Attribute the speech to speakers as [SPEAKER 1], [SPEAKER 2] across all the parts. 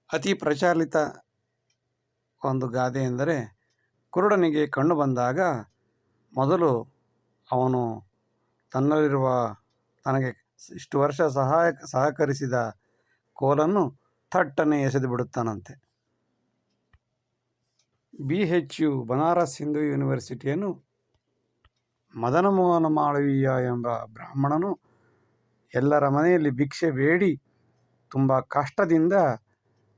[SPEAKER 1] ಅತಿ ಪ್ರಚಲಿತ ಒಂದು ಗಾದೆ ಎಂದರೆ, ಕುರುಡನಿಗೆ ಕಣ್ಣು ಬಂದಾಗ ಮೊದಲು ಅವನು ತನ್ನಲ್ಲಿರುವ ತನಗೆ ಇಷ್ಟು ವರ್ಷ ಸಹಕರಿಸಿದ ಕೋಲನ್ನು ಥಟ್ಟನೆ ಎಸೆದು ಬಿಡುತ್ತಾನಂತೆ. BHU ಬನಾರಸ್ ಹಿಂದೂ ಯೂನಿವರ್ಸಿಟಿಯನ್ನು ಮದನಮೋಹನ ಮಾಳವೀಯ ಎಂಬ ಬ್ರಾಹ್ಮಣನು ಎಲ್ಲರ ಮನೆಯಲ್ಲಿ ಭಿಕ್ಷೆ ಬೇಡಿ ತುಂಬ ಕಷ್ಟದಿಂದ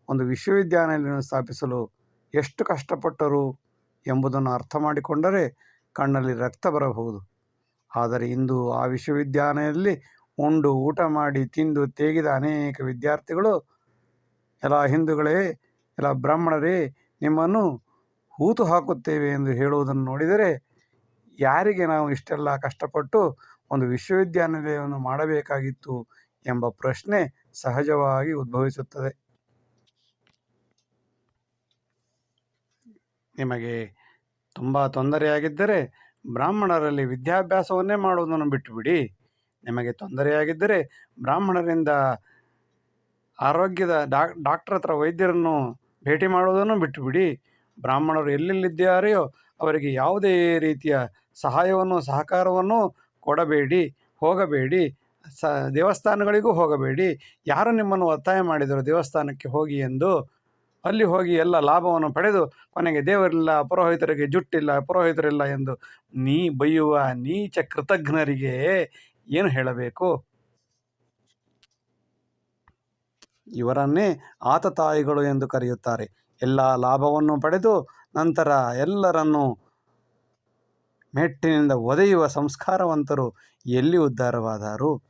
[SPEAKER 1] ಒಂದು ವಿಶ್ವವಿದ್ಯಾನಿಲಯವನ್ನು ಸ್ಥಾಪಿಸಲು ಎಷ್ಟು ಕಷ್ಟಪಟ್ಟರು ಎಂಬುದನ್ನು ಅರ್ಥ ಮಾಡಿಕೊಂಡರೆ ಕಣ್ಣಲ್ಲಿ ರಕ್ತ ಬರಬಹುದು. ಆದರೆ ಇಂದು ಆ ವಿಶ್ವವಿದ್ಯಾಲಯದಲ್ಲಿ ಉಂಡು ಊಟ ಮಾಡಿ ತಿಂದು ತೇಗಿದ ಅನೇಕ ವಿದ್ಯಾರ್ಥಿಗಳು, ಎಲ್ಲ ಹಿಂದೂಗಳೇ, ಎಲ್ಲ ಬ್ರಾಹ್ಮಣರೇ, ನಿಮ್ಮನ್ನು ಹೂತು ಹಾಕುತ್ತೇವೆ ಎಂದು ಹೇಳುವುದನ್ನು ನೋಡಿದರೆ ಯಾರಿಗೆ ನಾವು ಇಷ್ಟೆಲ್ಲ ಕಷ್ಟಪಟ್ಟು ಒಂದು ವಿಶ್ವವಿದ್ಯಾನಿಲಯವನ್ನು ಮಾಡಬೇಕಾಗಿತ್ತು ಎಂಬ ಪ್ರಶ್ನೆ ಸಹಜವಾಗಿ ಉದ್ಭವಿಸುತ್ತದೆ. ನಿಮಗೆ ತುಂಬ ತೊಂದರೆಯಾಗಿದ್ದರೆ ಬ್ರಾಹ್ಮಣರಲ್ಲಿ ವಿದ್ಯಾಭ್ಯಾಸವನ್ನೇ ಮಾಡುವುದನ್ನು ಬಿಟ್ಟುಬಿಡಿ. ನಿಮಗೆ ತೊಂದರೆಯಾಗಿದ್ದರೆ ಬ್ರಾಹ್ಮಣರಿಂದ ಆರೋಗ್ಯದ ಡಾಕ್ಟರ್ ಹತ್ರ ವೈದ್ಯರನ್ನು ಭೇಟಿ ಮಾಡುವುದನ್ನು ಬಿಟ್ಟುಬಿಡಿ. ಬ್ರಾಹ್ಮಣರು ಎಲ್ಲೆಲ್ಲಿದ್ದಾರೆಯೋ ಅವರಿಗೆ ಯಾವುದೇ ರೀತಿಯ ಸಹಾಯವನ್ನು ಸಹಕಾರವನ್ನು ಕೊಡಬೇಡಿ, ಹೋಗಬೇಡಿ. ದೇವಸ್ಥಾನಗಳಿಗೂ ಹೋಗಬೇಡಿ. ಯಾರು ನಿಮ್ಮನ್ನು ಒತ್ತಾಯ ಮಾಡಿದರು ದೇವಸ್ಥಾನಕ್ಕೆ ಹೋಗಿ ಎಂದು? ಅಲ್ಲಿ ಹೋಗಿ ಎಲ್ಲ ಲಾಭವನ್ನು ಪಡೆದು ಕೊನೆಗೆ ದೇವರಿಲ್ಲ, ಪುರೋಹಿತರಿಗೆ ಜುಟ್ಟಿಲ್ಲ, ಪುರೋಹಿತರಿಲ್ಲ ಎಂದು ಬೈಯುವ ನೀಚ ಕೃತಜ್ಞರಿಗೆ ಏನು ಹೇಳಬೇಕು? ಇವರನ್ನೇ ಆತತಾಯಿಗಳು ಎಂದು ಕರೆಯುತ್ತಾರೆ. ಎಲ್ಲ ಲಾಭವನ್ನು ಪಡೆದು ನಂತರ ಎಲ್ಲರನ್ನೂ ಮೆಟ್ಟಿನಿಂದ ಒದೆಯುವ ಸಂಸ್ಕಾರವಂತರು ಎಲ್ಲಿ ಉದ್ಧಾರವಾದರು?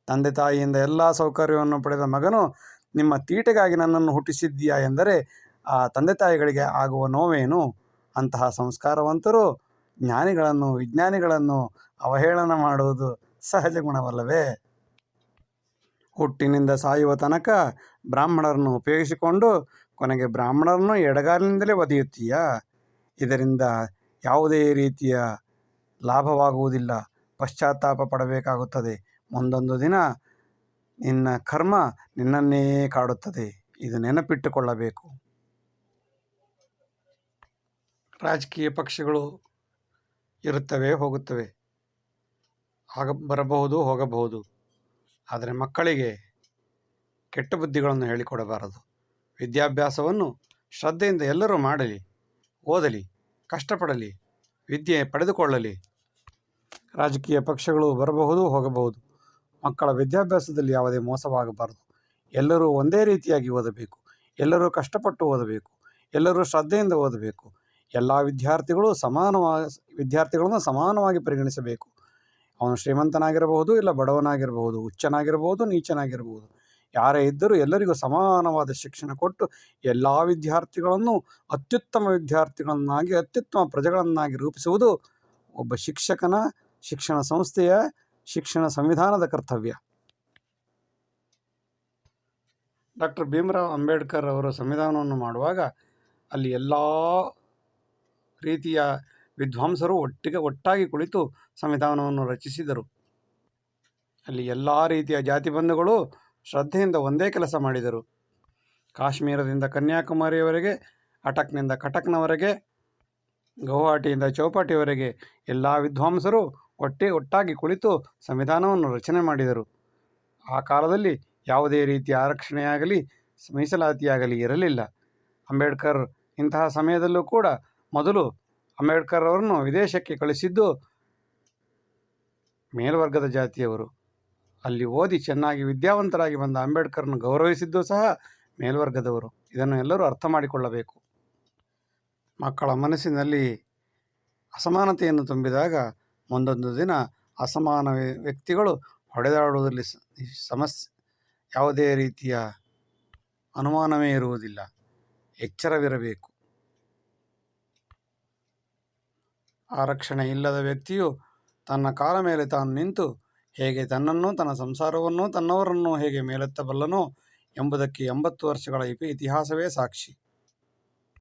[SPEAKER 1] ತಂದೆ ತಾಯಿಯಿಂದ ಎಲ್ಲ ಸೌಕರ್ಯವನ್ನು ಪಡೆದ ಮಗನು ನಿಮ್ಮ ತೀಟೆಗಾಗಿ ನನ್ನನ್ನು ಹುಟ್ಟಿಸಿದ್ದೀಯಾ ಎಂದರೆ ಆ ತಂದೆ ತಾಯಿಗಳಿಗೆ ಆಗುವ ನೋವೇನು? ಅಂತಹ ಸಂಸ್ಕಾರವಂತರು ಜ್ಞಾನಿಗಳನ್ನು, ವಿಜ್ಞಾನಿಗಳನ್ನು ಅವಹೇಳನ ಮಾಡುವುದು ಸಹಜ ಗುಣವಲ್ಲವೇ? ಹುಟ್ಟಿನಿಂದ ಸಾಯುವ ತನಕ ಬ್ರಾಹ್ಮಣರನ್ನು ಉಪಯೋಗಿಸಿಕೊಂಡು ಕೊನೆಗೆ ಬ್ರಾಹ್ಮಣರನ್ನು ಎಡಗಾಲಿನಿಂದಲೇ ಒದೆಯುತ್ತೀಯಾ? ಇದರಿಂದ ಯಾವುದೇ ರೀತಿಯ ಲಾಭವಾಗುವುದಿಲ್ಲ. ಪಶ್ಚಾತ್ತಾಪ ಪಡಬೇಕಾಗುತ್ತದೆ. ಮುಂದೊಂದು ದಿನ ನಿನ್ನ ಕರ್ಮ ನಿನ್ನನ್ನೇ ಕಾಡುತ್ತದೆ. ಇದು ನೆನಪಿಟ್ಟುಕೊಳ್ಳಬೇಕು. ರಾಜಕೀಯ ಪಕ್ಷಗಳು ಇರುತ್ತವೆ, ಹೋಗುತ್ತವೆ, ಬರಬಹುದು, ಹೋಗಬಹುದು. ಆದರೆ ಮಕ್ಕಳಿಗೆ ಕೆಟ್ಟ ಬುದ್ಧಿಗಳನ್ನು ಹೇಳಿಕೊಡಬಾರದು. ವಿದ್ಯಾಭ್ಯಾಸವನ್ನು ಶ್ರದ್ಧೆಯಿಂದ ಎಲ್ಲರೂ ಮಾಡಲಿ, ಓದಲಿ, ಕಷ್ಟಪಡಲಿ, ವಿದ್ಯೆ ಪಡೆದುಕೊಳ್ಳಲಿ. ರಾಜಕೀಯ ಪಕ್ಷಗಳು ಬರಬಹುದು, ಹೋಗಬಹುದು. ಮಕ್ಕಳ ವಿದ್ಯಾಭ್ಯಾಸದಲ್ಲಿ ಯಾವುದೇ ಮೋಸವಾಗಬಾರದು. ಎಲ್ಲರೂ ಒಂದೇ ರೀತಿಯಾಗಿ ಓದಬೇಕು. ಎಲ್ಲರೂ ಕಷ್ಟಪಟ್ಟು ಓದಬೇಕು. ಎಲ್ಲರೂ ಶ್ರದ್ಧೆಯಿಂದ ಓದಬೇಕು. ಎಲ್ಲ ವಿದ್ಯಾರ್ಥಿಗಳನ್ನು ಸಮಾನವಾಗಿ ಪರಿಗಣಿಸಬೇಕು. ಅವನು ಶ್ರೀಮಂತನಾಗಿರಬಹುದು, ಇಲ್ಲ ಬಡವನಾಗಿರಬಹುದು, ಉಚ್ಚನಾಗಿರಬಹುದು, ನೀಚನಾಗಿರಬಹುದು. ಯಾರೇ ಇದ್ದರೂ ಎಲ್ಲರಿಗೂ ಸಮಾನವಾದ ಶಿಕ್ಷಣ ಕೊಟ್ಟು ಎಲ್ಲ ವಿದ್ಯಾರ್ಥಿಗಳನ್ನು ಅತ್ಯುತ್ತಮ ವಿದ್ಯಾರ್ಥಿಗಳನ್ನಾಗಿ, ಅತ್ಯುತ್ತಮ ಪ್ರಜೆಗಳನ್ನಾಗಿ ರೂಪಿಸುವುದು ಒಬ್ಬ ಶಿಕ್ಷಕನ, ಶಿಕ್ಷಣ ಸಂಸ್ಥೆಯ, ಶಿಕ್ಷಣ ಸಂವಿಧಾನದ ಕರ್ತವ್ಯ. ಡಾಕ್ಟರ್ ಭೀಮರಾವ್ ಅಂಬೇಡ್ಕರ್ ಅವರು ಸಂವಿಧಾನವನ್ನು ಮಾಡುವಾಗ ಅಲ್ಲಿ ಎಲ್ಲ ರೀತಿಯ ವಿದ್ವಾಂಸರು ಒಟ್ಟಾಗಿ ಕುಳಿತು ಸಂವಿಧಾನವನ್ನು ರಚಿಸಿದರು. ಅಲ್ಲಿ ಎಲ್ಲ ರೀತಿಯ ಜಾತಿ ಬಂಧುಗಳು ಶ್ರದ್ಧೆಯಿಂದ ಒಂದೇ ಕೆಲಸ ಮಾಡಿದರು. ಕಾಶ್ಮೀರದಿಂದ ಕನ್ಯಾಕುಮಾರಿಯವರೆಗೆ, ಅಟಕ್ನಿಂದ ಕಟಕ್ನವರೆಗೆ, ಗೌಹಾಟಿಯಿಂದ ಚೌಪಾಟಿಯವರೆಗೆ ಎಲ್ಲ ವಿದ್ವಾಂಸರು ಒಟ್ಟಾಗಿ ಕುಳಿತು ಸಂವಿಧಾನವನ್ನು ರಚನೆ ಮಾಡಿದರು. ಆ ಕಾಲದಲ್ಲಿ ಯಾವುದೇ ರೀತಿಯ ಆರಕ್ಷಣೆಯಾಗಲಿ ಮೀಸಲಾತಿಯಾಗಲಿ ಇರಲಿಲ್ಲ. ಅಂಬೇಡ್ಕರ್ ಇಂತಹ ಸಮಯದಲ್ಲೂ ಕೂಡ ಮೊದಲು ಅಂಬೇಡ್ಕರ್ ಅವರನ್ನು ವಿದೇಶಕ್ಕೆ ಕಳಿಸಿದ್ದು ಮೇಲ್ವರ್ಗದ ಜಾತಿಯವರು. ಅಲ್ಲಿ ಓದಿ ಚೆನ್ನಾಗಿ ವಿದ್ಯಾವಂತರಾಗಿ ಬಂದ ಅಂಬೇಡ್ಕರ್ನ ಗೌರವಿಸಿದ್ದು ಸಹ ಮೇಲ್ವರ್ಗದವರು. ಇದನ್ನು ಎಲ್ಲರೂ ಅರ್ಥ ಮಾಡಿಕೊಳ್ಳಬೇಕು. ಮಕ್ಕಳ ಮನಸ್ಸಿನಲ್ಲಿ ಅಸಮಾನತೆಯನ್ನು ತುಂಬಿದಾಗ ಮುಂದೊಂದು ದಿನ ಅಸಮಾನ ವ್ಯಕ್ತಿಗಳು ಹೊಡೆದಾಡುವುದರಲ್ಲಿ ಯಾವುದೇ ರೀತಿಯ ಅನುಮಾನವೇ ಇರುವುದಿಲ್ಲ. ಎಚ್ಚರವಿರಬೇಕು. ಆರಕ್ಷಣೆ ಇಲ್ಲದ ವ್ಯಕ್ತಿಯು ತನ್ನ ಕಾಲ ಮೇಲೆ ತಾನು ನಿಂತು ಹೇಗೆ ತನ್ನನ್ನು, ತನ್ನ ಸಂಸಾರವನ್ನು, ತನ್ನವರನ್ನು ಹೇಗೆ ಮೇಲೆತ್ತಬಲ್ಲನೋ ಎಂಬುದಕ್ಕೆ 80 ವರ್ಷಗಳ ಇತಿಹಾಸವೇ ಸಾಕ್ಷಿ.